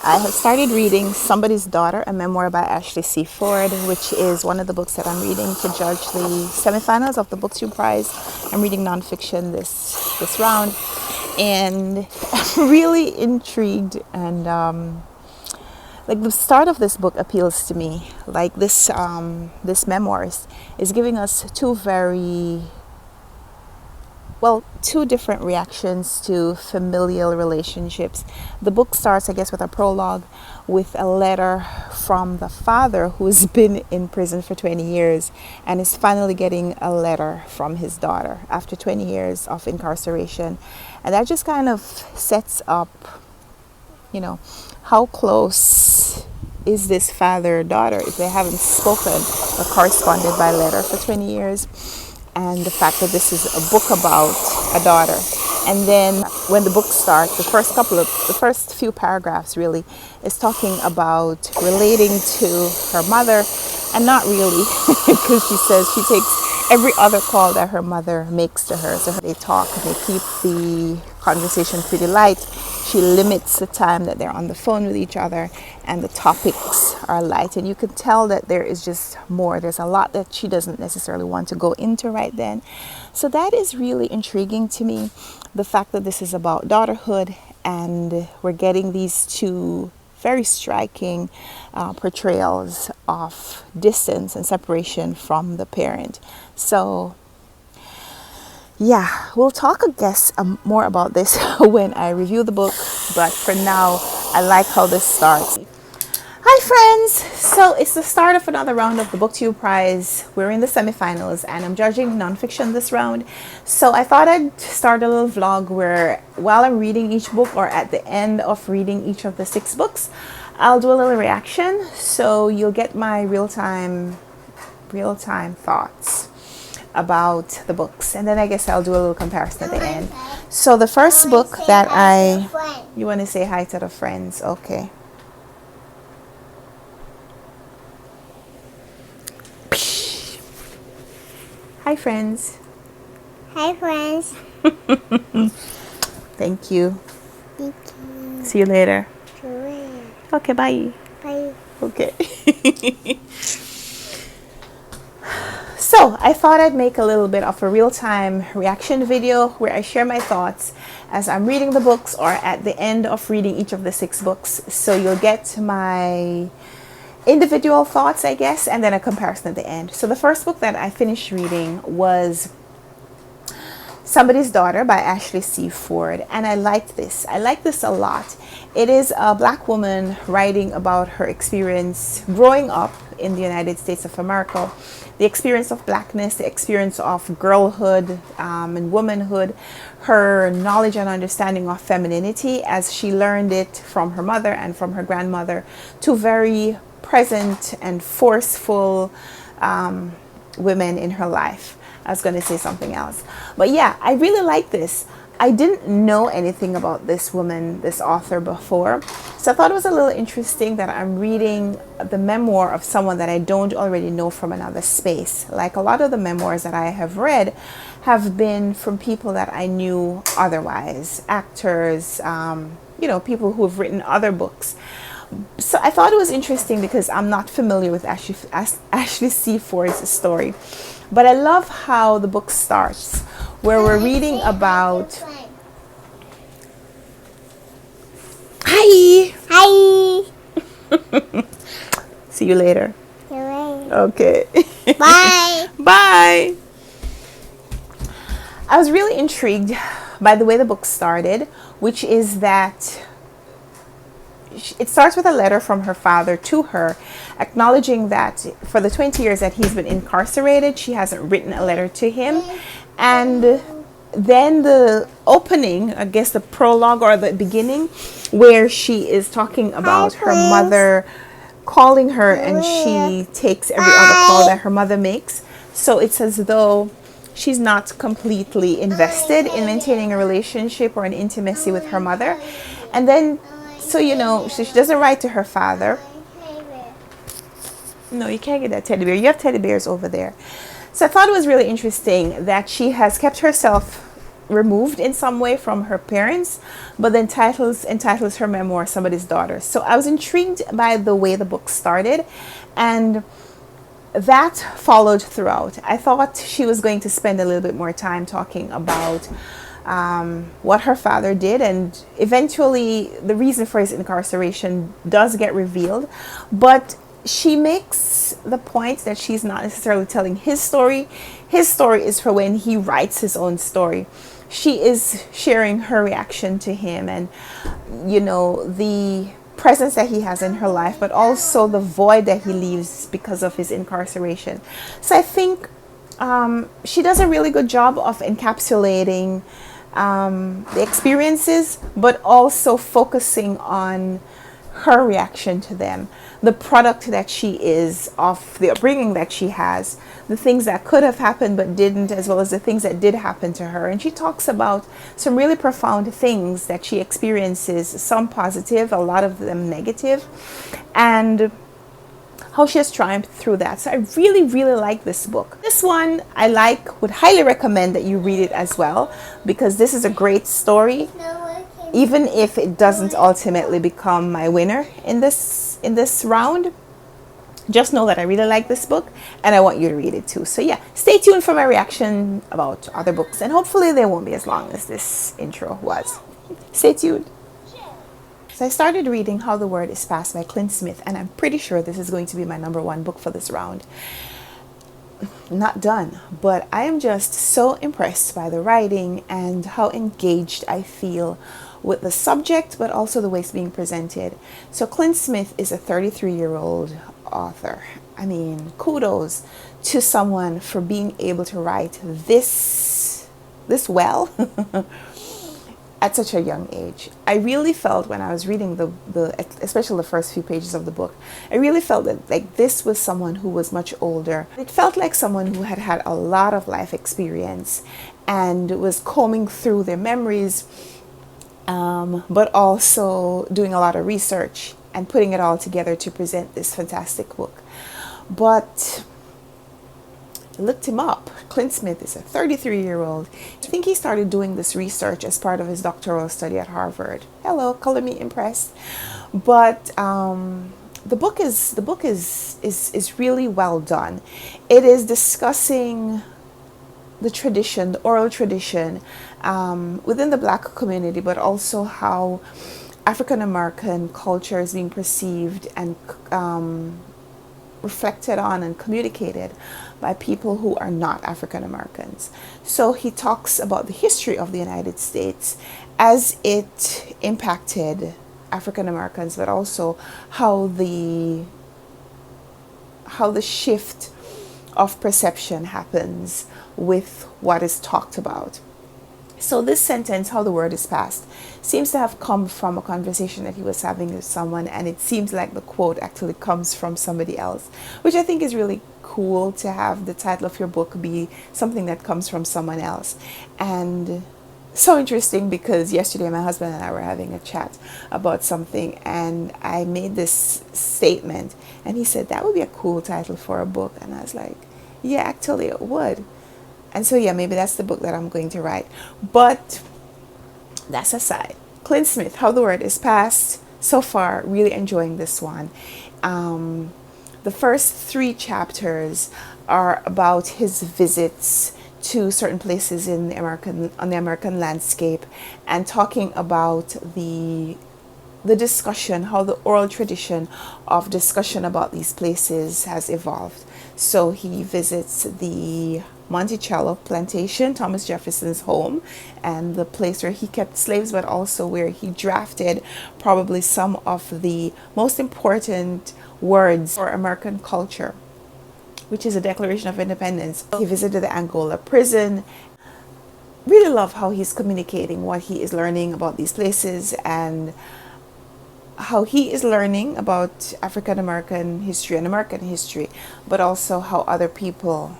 I have started reading Somebody's Daughter, a memoir by Ashley C. Ford, which is one of the books that I'm reading to judge the semifinals of the Booktube Prize. I'm reading nonfiction this round, and I'm really intrigued, and like the start of this book appeals to me. Like this memoir is giving us two different reactions to familial relationships. The book starts, I guess, with a prologue with a letter from the father who's been in prison for 20 years and is finally getting a letter from his daughter after 20 years of incarceration. And that just kind of sets up, how close is this father-daughter if they haven't spoken or corresponded by letter for 20 years. And the fact that this is a book about a daughter. And then when the book starts, the first few paragraphs really is talking about relating to her mother, and not really, because she says she takes every other call that her mother makes to her. So they talk, they keep the conversation pretty light. She limits the time that they're on the phone with each other, and the topics are light. And you can tell that there is just more. There's a lot that she doesn't necessarily want to go into right then. So that is really intriguing to me. The fact that this is about daughterhood, and we're getting these two very striking portrayals of distance and separation from the parent. So yeah, we'll talk, I guess, more about this when I review the book. But for now, I like how this starts. Hi friends! So it's the start of another round of the Booktube Prize. We're in the semifinals and I'm judging nonfiction this round. So I thought I'd start a little vlog where while I'm reading each book, or at the end of reading each of the 6 books, I'll do a little reaction. So you'll get my real-time thoughts about the books, and then I guess I'll do a little comparison at the end. So the first book that you want to say hi to the friends? Okay. Hi friends. Hi friends. Thank you. Thank you. See you later. See you later. Okay, bye. Bye. Okay. So I thought I'd make a little bit of a real-time reaction video where I share my thoughts as I'm reading the books, or at the end of reading each of the 6 books. So you'll get my individual thoughts, I guess, and then a comparison at the end. So the first book that I finished reading was Somebody's Daughter by Ashley C. Ford, and I liked this. I like this a lot. It is a Black woman writing about her experience growing up in the United States of America, the experience of Blackness, the experience of girlhood and womanhood, her knowledge and understanding of femininity as she learned it from her mother and from her grandmother, to very present and forceful women in her life. I was going to say something else, but yeah, I really like this. I didn't know anything about this woman, this author, before, so I thought it was a little interesting that I'm reading the memoir of someone that I don't already know from another space. Like a lot of the memoirs that I have read have been from people that I knew otherwise, actors, people who have written other books. So I thought it was interesting because I'm not familiar with Ashley C. Ford's story. But I love how the book starts, where we're reading about... Hi! Hi! See you later. See you later. Okay. Bye! Bye! I was really intrigued by the way the book started, which is that it starts with a letter from her father to her, acknowledging that for the 20 years that he's been incarcerated, she hasn't written a letter to him. And then the opening, I guess the prologue or the beginning, where she is talking about her mother calling her, and she takes every other call that her mother makes. So it's as though she's not completely invested in maintaining a relationship or an intimacy with her mother. And then so she doesn't write to her father. No, you can't get that teddy bear. You have teddy bears over there. So I thought it was really interesting that she has kept herself removed in some way from her parents, but then entitles her memoir Somebody's Daughter. So I was intrigued by the way the book started, and that followed throughout. I thought she was going to spend a little bit more time talking about what her father did, and eventually the reason for his incarceration does get revealed, but she makes the point that she's not necessarily telling his story. His story is for when he writes his own story. She is sharing her reaction to him, and the presence that he has in her life, but also the void that he leaves because of his incarceration. So I think she does a really good job of encapsulating the experiences, but also focusing on her reaction to them, the product that she is of the upbringing that she has, the things that could have happened but didn't, as well as the things that did happen to her. And she talks about some really profound things that she experiences, some positive, a lot of them negative, and how she has triumphed through that. So I really, really like this book. This one I would highly recommend that you read it as well, because this is a great story, even if it doesn't ultimately become my winner in this round. Just know that I really like this book, and I want you to read it too. So yeah, stay tuned for my reaction about other books, and hopefully they won't be as long as this intro was. Stay tuned. So I started reading How the Word is Passed by Clint Smith, and I'm pretty sure this is going to be my #1 book for this round. Not done, but I am just so impressed by the writing and how engaged I feel with the subject, but also the way it's being presented. So Clint Smith is a 33-year-old author. I mean, kudos to someone for being able to write this well at such a young age. I really felt when I was reading especially the first few pages of the book, I really felt that like this was someone who was much older. It felt like someone who had had a lot of life experience and was combing through their memories, but also doing a lot of research and putting it all together to present this fantastic book. But I looked him up. Clint Smith is a 33-year-old. I think he started doing this research as part of his doctoral study at Harvard. Hello, color me impressed. But the book is really well done. It is discussing the tradition, the oral tradition within the Black community, but also how African American culture is being perceived and reflected on and communicated by people who are not African Americans. So he talks about the history of the United States as it impacted African Americans, but also how the shift of perception happens with what is talked about. So this sentence, how the word is passed, seems to have come from a conversation that he was having with someone, and it seems like the quote actually comes from somebody else, which I think is really cool, to have the title of your book be something that comes from someone else. And so interesting, because yesterday my husband and I were having a chat about something, and I made this statement, and he said that would be a cool title for a book, and I was like, yeah, actually it would. And so yeah, maybe that's the book that I'm going to write. But that's aside. Clint Smith, How the Word is Passed. So far, really enjoying this one. The first 3 chapters are about his visits to certain places on the American landscape, and talking about the discussion, how the oral tradition of discussion about these places has evolved. So he visits the Monticello plantation, Thomas Jefferson's home, and the place where he kept slaves, but also where he drafted probably some of the most important words for American culture, which is a Declaration of Independence. He visited the Angola prison. Really love how he's communicating what he is learning about these places, and how he is learning about African American history and American history, but also how other people,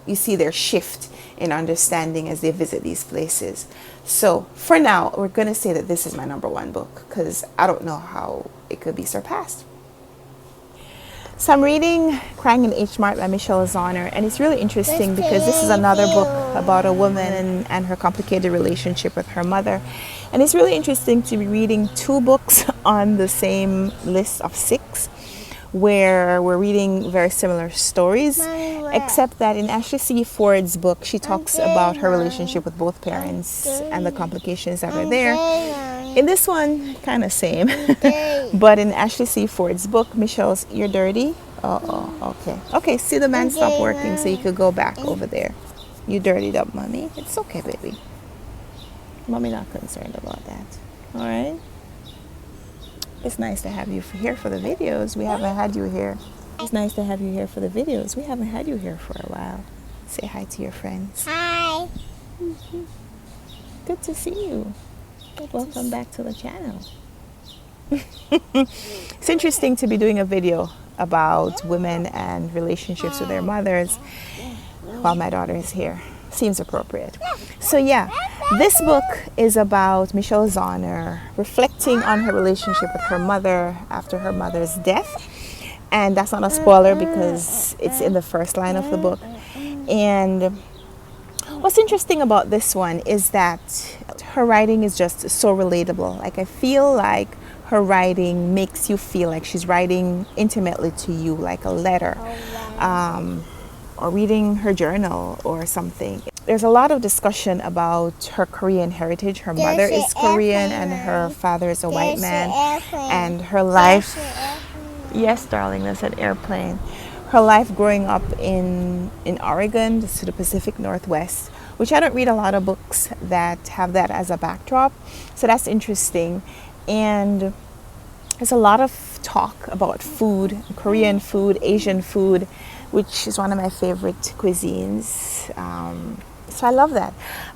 you see their shift in understanding as they visit these places. So for now, we're going to say that this is my #1 book, because I don't know how it could be surpassed. So I'm reading Crying in H Mart by Michelle Zauner, and it's really interesting because this is another book about a woman and her complicated relationship with her mother. And it's really interesting to be reading two books on the same list of 6, where we're reading very similar stories, except that in Ashley C. Ford's book, she talks about her relationship with both parents and the complications that are there. In this one, kind of same. But in Ashley C. Ford's book, Michelle's, you're dirty? Okay. Okay, see, the man stopped working so you could go back over there. You dirtied up, mommy. It's okay, baby. Mommy not concerned about that. All right? It's nice to have you here for the videos. We haven't had you here. It's nice to have you here for the videos. We haven't had you here for a while. Say hi to your friends. Hi. Good to see you. Welcome back to the channel. It's interesting to be doing a video about women and relationships with their mothers while my daughter is here. Seems appropriate. So yeah, this book is about Michelle Zauner reflecting on her relationship with her mother after her mother's death. And that's not a spoiler because it's in the first line of the book. And what's interesting about this one is that her writing is just so relatable. Like, I feel like her writing makes you feel like she's writing intimately to you, like a letter, or reading her journal or something. There's a lot of discussion about her Korean heritage. Her mother is Korean and her father is a white man. And her life... Yes, darling, that's an airplane. Her life growing up in Oregon, to the Pacific Northwest, which I don't read a lot of books that have that as a backdrop. So that's interesting. And there's a lot of talk about food, Korean food, Asian food, which is one of my favorite cuisines. So I love that.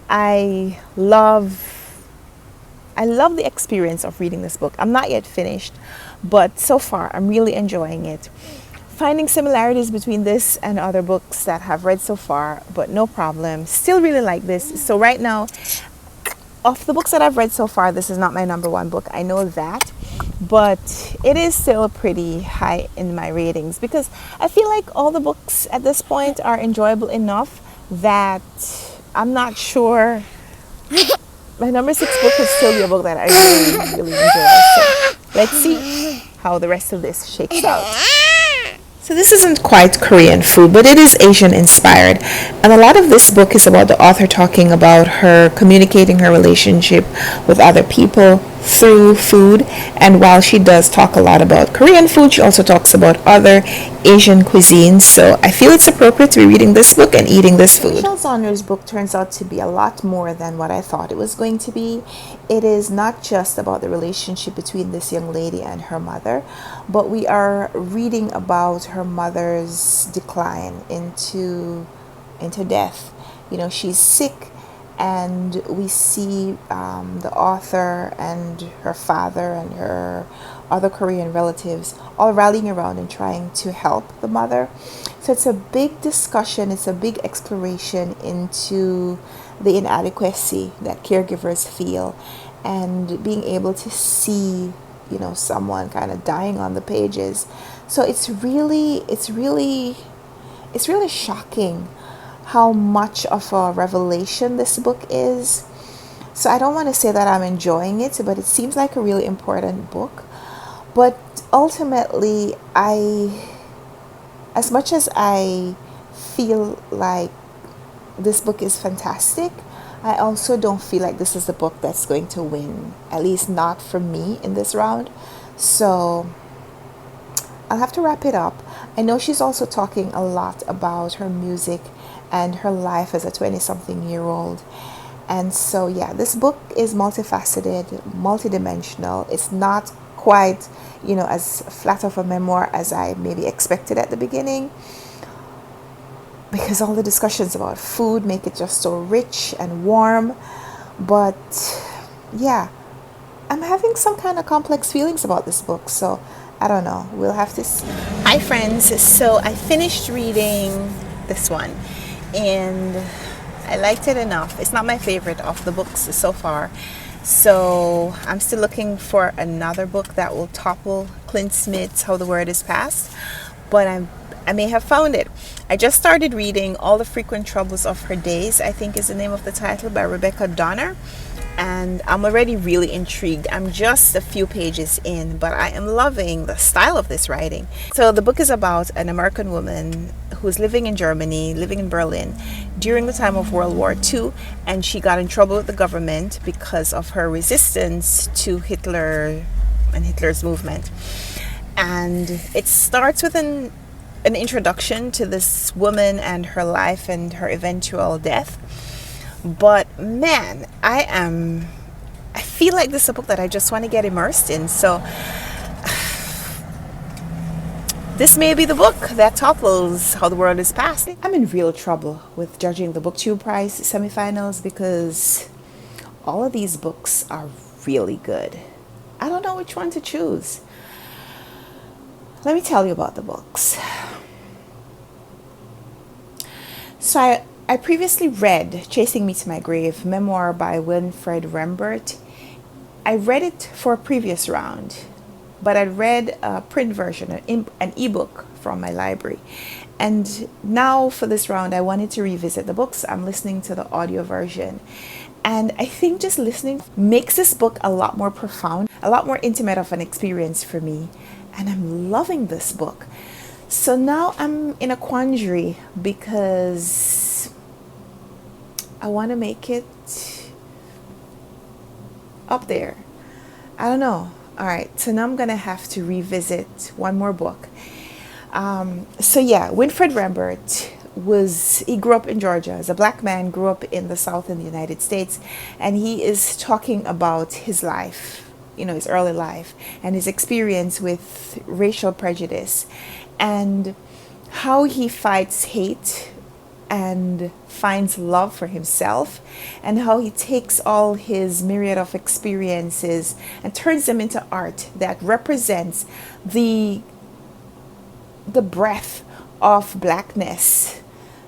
I love the experience of reading this book. I'm not yet finished, but so far I'm really enjoying it. Finding similarities between this and other books that I've read so far, but no problem. Still really like this. So right now, of the books that I've read so far, this is not my number 1 book. I know that, but it is still pretty high in my ratings because I feel like all the books at this point are enjoyable enough that I'm not sure. My number 6 book is still be a book that I really enjoy. So let's see how the rest of this shakes out. So this isn't quite Korean food, but it is Asian inspired. And a lot of this book is about the author talking about her communicating her relationship with other people through food. And while she does talk a lot about Korean food, she also talks about other Asian cuisines. So I feel it's appropriate to be reading this book and eating this food. Michelle Zauner's book turns out to be a lot more than what I thought it was going to be. It is not just about the relationship between this young lady and her mother, but we are reading about her mother's decline into death. You know, she's sick, and we see the author and her father and her other Korean relatives all rallying around and trying to help the mother. So it's a big discussion, it's a big exploration into the inadequacy that caregivers feel, and being able to see, you know, someone kind of dying on the pages. So it's really shocking how much of a revelation this book is. So I don't want to say that I'm enjoying it, but it seems like a really important book. But ultimately, as much as I feel like this book is fantastic, I also don't feel like this is the book that's going to win, at least not for me in this round. So I'll have to wrap it up. I know she's also talking a lot about her music and her life as a 20-something-year-old. And so, yeah, this book is multifaceted, multidimensional. It's not quite, you know, as flat of a memoir as I maybe expected at the beginning, because all the discussions about food make it just so rich and warm. But yeah, I'm having some kind of complex feelings about this book, so I don't know, we'll have to see. Hi friends, so I finished reading this one and I liked it enough. It's not my favorite of the books so far, so I'm still looking for another book that will topple Clint Smith's How the Word is Passed. but I may have found it. I just started reading All the Frequent Troubles of Her Days, I think is the name of the title, by Rebecca Donner. And I'm already really intrigued. I'm just a few pages in, but I am loving the style of this writing. So the book is about an American woman who's living in Germany, living in Berlin, during the time of World War II, and she got in trouble with the government because of her resistance to Hitler and Hitler's movement. And it starts with an introduction to this woman and her life and her eventual death. But man, I feel like this is a book that I just want to get immersed in. So this may be the book that topples How the World is Past. I'm in real trouble with judging the Booktube Prize semifinals because all of these books are really good. I don't know which one to choose. Let me tell you about the books. So I previously read Chasing Me to My Grave, memoir by Winfred Rembert. I read it for a previous round, but I read a print version, an ebook from my library. And now for this round, I wanted to revisit the books. I'm listening to the audio version. And I think just listening makes this book a lot more profound, a lot more intimate of an experience for me. And I'm loving this book. So now I'm in a quandary because I want to make it up there. I don't know. All right. So now I'm going to have to revisit one more book. Winfred Rembert he grew up in Georgia as a black man, grew up in the South in the United States. And he is talking about his life, his early life and his experience with racial prejudice and how he fights hate and finds love for himself, and how he takes all his myriad of experiences and turns them into art that represents the breadth of blackness,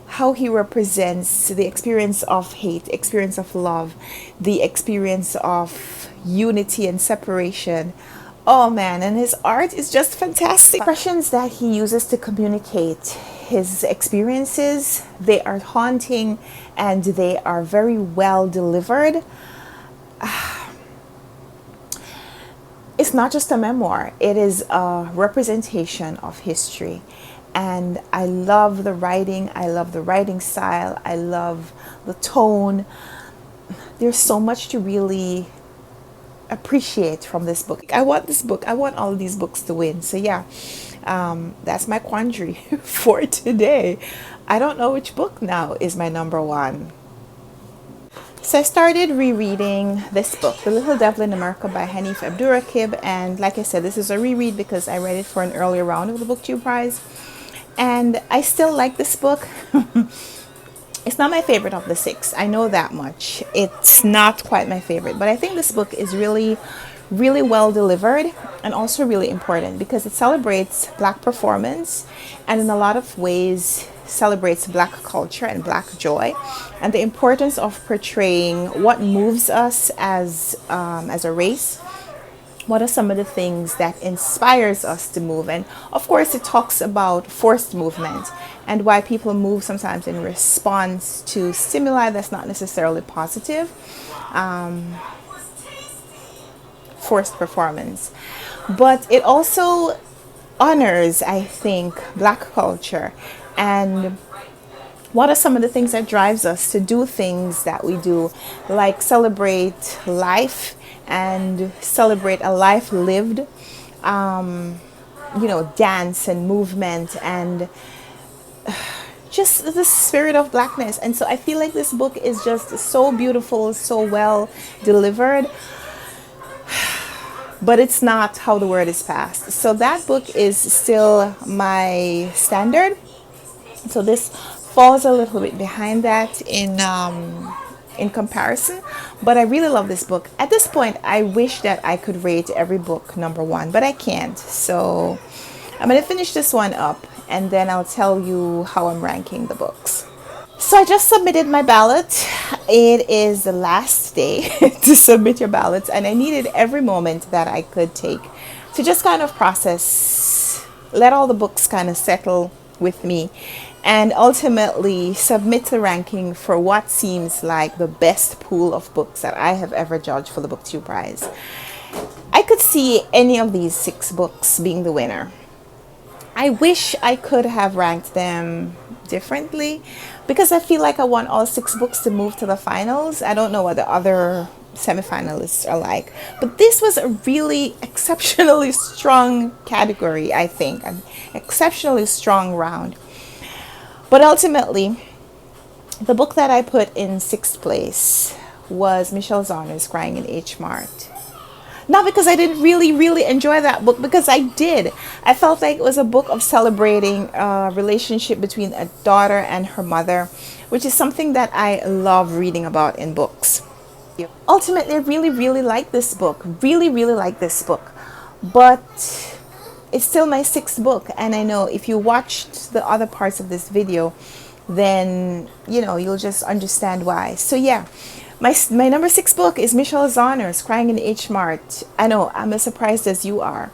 how he represents the experience of hate, experience of love, the experience of unity and separation. Oh man, and his art is just fantastic. Expressions that he uses to communicate his experiences, they are haunting and they are very well delivered. It's not just a memoir, it is a representation of history. And I love the writing, I love the writing style, I love the tone. There's so much to really appreciate from this book. I want all of these books to win. So that's my quandary for today. I don't know which book now is my number one. So I started rereading this book, The Little Devil in America by Hanif Abdura, and like I said, this is a reread because I read it for an earlier round of the Booktube Prize, and I still like this book. It's not my favorite of the 6. I know that much. It's not quite my favorite, but I think this book is really, really well delivered and also really important because it celebrates Black performance and in a lot of ways celebrates Black culture and Black joy and the importance of portraying what moves us as a race. What are some of the things that inspires us to move? And of course, it talks about forced movement and why people move sometimes in response to stimuli that's not necessarily positive. Forced performance. But it also honors, I think, Black culture and what are some of the things that drives us to do things that we do, like celebrate life and celebrate a life lived, dance and movement and just the spirit of Blackness. And so I feel like this book is just so beautiful, so well delivered, but it's not How the Word is Past. So that book is still my standard. So this falls a little bit behind that in comparison, but I really love this book. At this point, I wish that I could rate every book number 1, but I can't. So I'm going to finish this one up and then I'll tell you how I'm ranking the books. So I just submitted my ballot. It is the last day to submit your ballots, and I needed every moment that I could take to just kind of process let all the books kind of settle with me, and ultimately submit the ranking for what seems like the best pool of books that I have ever judged for the Booktube Prize. I could see any of these 6 books being the winner. I wish I could have ranked them differently because I feel like I want all 6 books to move to the finals. I don't know what the other semifinalists are like, but this was a really exceptionally strong category, I think, an exceptionally strong round. But ultimately, the book that I put in 6th place was Michelle Zauner's Crying in H Mart. Not because I didn't really enjoy that book, because I did. I felt like it was a book of celebrating a relationship between a daughter and her mother, which is something that I love reading about in books. Ultimately, I really like this book. Really like this book. But it's still my 6th book. And I know if you watched the other parts of this video, then, you know, you'll just understand why. So yeah. My number 6 book is Michelle Zauner's Crying in H Mart. I know, I'm as surprised as you are.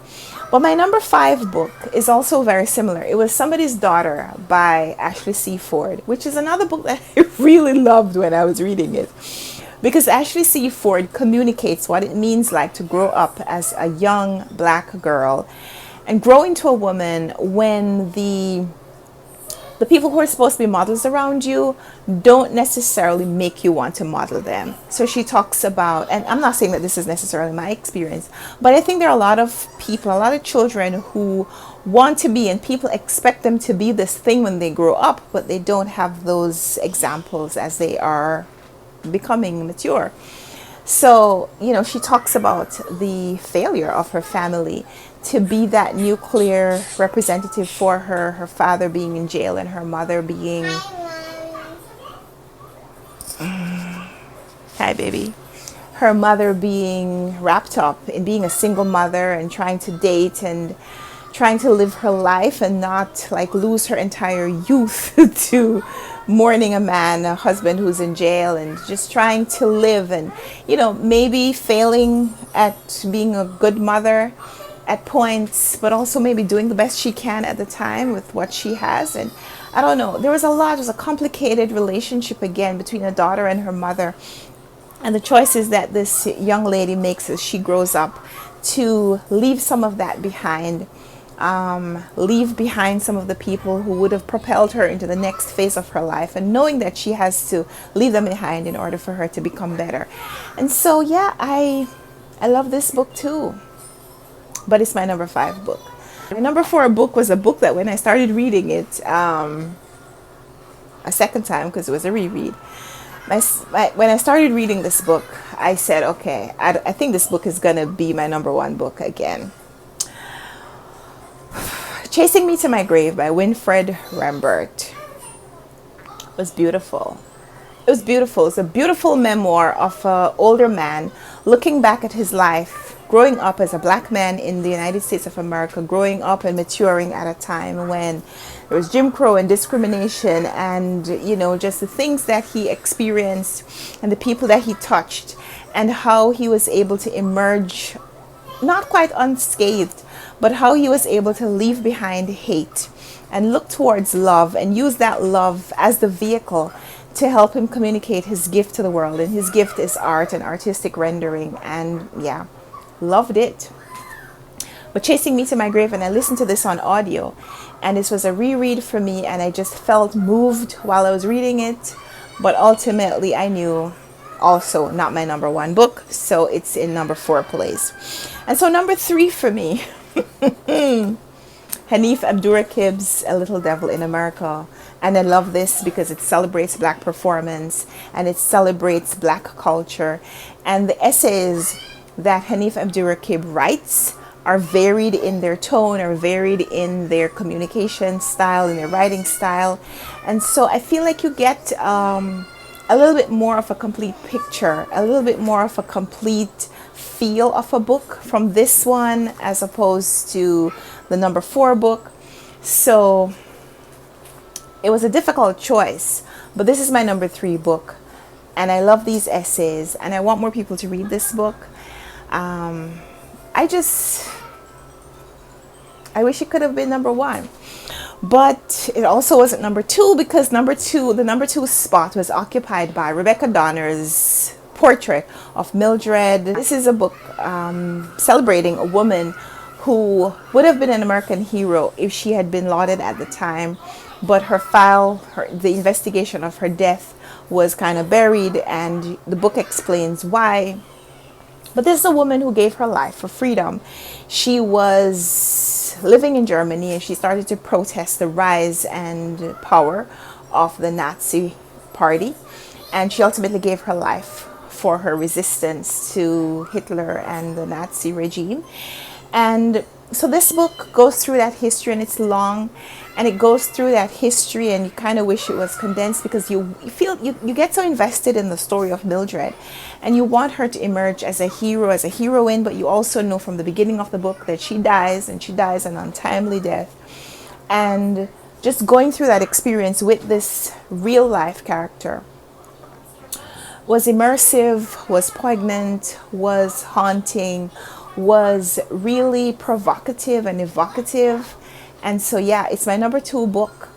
But my number 5 book is also very similar. It was Somebody's Daughter by Ashley C. Ford, which is another book that I really loved when I was reading it. Because Ashley C. Ford communicates what it means like to grow up as a young black girl and grow into a woman when the people who are supposed to be models around you don't necessarily make you want to model them. So she talks about, and I'm not saying that this is necessarily my experience, but I think there are a lot of people, a lot of children who want to be, and people expect them to be this thing when they grow up, but they don't have those examples as they are becoming mature. So, you know, she talks about the failure of her family to be that nuclear representative for her, her father being in jail and her mother being... Hi, baby. Her mother being wrapped up in being a single mother and trying to date and trying to live her life and not like lose her entire youth to mourning a man, a husband who's in jail, and just trying to live and, you know, maybe failing at being a good mother at points, but also maybe doing the best she can at the time with what she has. And I don't know, there was a complicated relationship again between a daughter and her mother, and the choices that this young lady makes as she grows up to leave some of that behind, leave behind some of the people who would have propelled her into the next phase of her life, and knowing that she has to leave them behind in order for her to become better. And so yeah, I love this book too. But it's my number 5 book. My number 4 book was a book that when I started reading it a second time, because it was a reread, when I started reading this book, I said, okay, I think this book is going to be my number 1 book again. Chasing Me to My Grave by Winfred Rembert was beautiful. It was beautiful. It's a beautiful memoir of an older man looking back at his life, growing up as a black man in the United States of America, growing up and maturing at a time when there was Jim Crow and discrimination and, you know, just the things that he experienced and the people that he touched, and how he was able to emerge not quite unscathed, but how he was able to leave behind hate and look towards love and use that love as the vehicle to help him communicate his gift to the world. And his gift is art and artistic rendering. And yeah, loved it. But Chasing Me to My Grave, and I listened to this on audio, and this was a reread for me, and I just felt moved while I was reading it. But ultimately I knew also not my number 1 book, so it's in number 4 place. And so number 3 for me, Hanif Abdura Gibbs, A Little Devil in America. And I love this because it celebrates black performance and it celebrates black culture. And the essays that Hanif Abdura Gibbs writes are varied in their tone, are varied in their communication style, in their writing style. And so I feel like you get a little bit more of a complete picture, a little bit more of a complete feel of a book from this one as opposed to the number 4 book. So it was a difficult choice, but this is my number 3 book, and I love these essays, and I want more people to read this book. I I wish it could have been number 1. But it also wasn't number 2 because the number 2 spot was occupied by Rebecca Donner's portrait of Mildred. This is a book celebrating a woman who would have been an American hero if she had been lauded at the time, but the investigation of her death was kind of buried, and the book explains why. But this is a woman who gave her life for freedom. She was living in Germany and she started to protest the rise and power of the Nazi party, and she ultimately gave her life for her resistance to Hitler and the Nazi regime. And so this book goes through that history, and it's long, and it goes through that history, and you kind of wish it was condensed because you get so invested in the story of Mildred, and you want her to emerge as a hero, as a heroine, but you also know from the beginning of the book that she dies, and she dies an untimely death. And just going through that experience with this real life character was immersive, was poignant, was haunting, was really provocative and evocative. And so yeah, it's my number 2 book,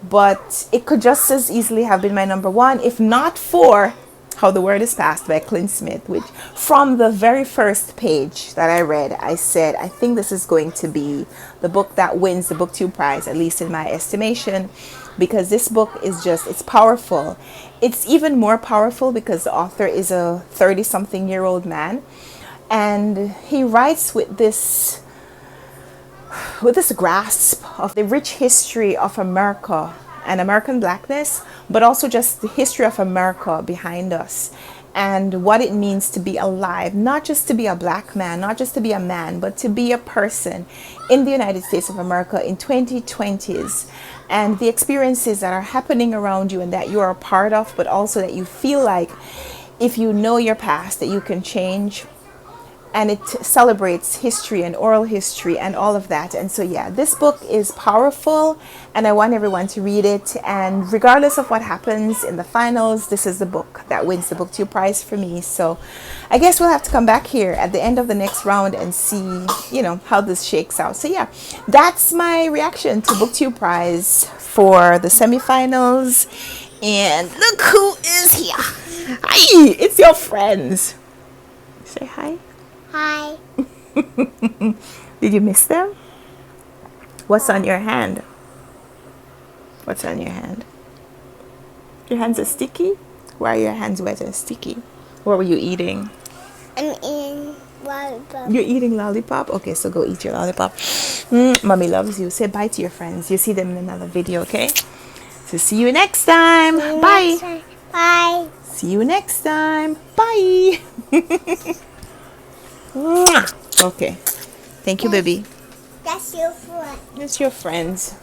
but it could just as easily have been my number 1 if not for How the Word Is Passed by Clint Smith, which from the very first page that I read, I said, I think this is going to be the book that wins the Booktube Prize, at least in my estimation, because this book is just, it's powerful. It's even more powerful because the author is a 30-something-year-old man. And he writes with this grasp of the rich history of America and American blackness, but also just the history of America behind us and what it means to be alive, not just to be a black man, not just to be a man, but to be a person in the United States of America in 2020s, and the experiences that are happening around you and that you are a part of, but also that you feel like if you know your past that you can change. And it celebrates history and oral history and all of that. And so yeah, this book is powerful, and I want everyone to read it. And regardless of what happens in the finals, this is the book that wins the Booktube Prize for me. So I guess we'll have to come back here at the end of the next round and see, how this shakes out. So yeah, that's my reaction to Booktube Prize for the semifinals. And look who is here. Hi, it's your friends. Say hi. Hi. Did you miss them? What's on your hand? What's on your hand? Your hands are sticky? Why are your hands wet and sticky? What were you eating? I'm eating lollipop. You're eating lollipop? Okay, so go eat your lollipop. Mommy loves you. Say bye to your friends. You see them in another video, okay? So see you next time. Bye. Bye. See you next time. Bye. Okay. Thank you, baby. That's your friend. It's your friends.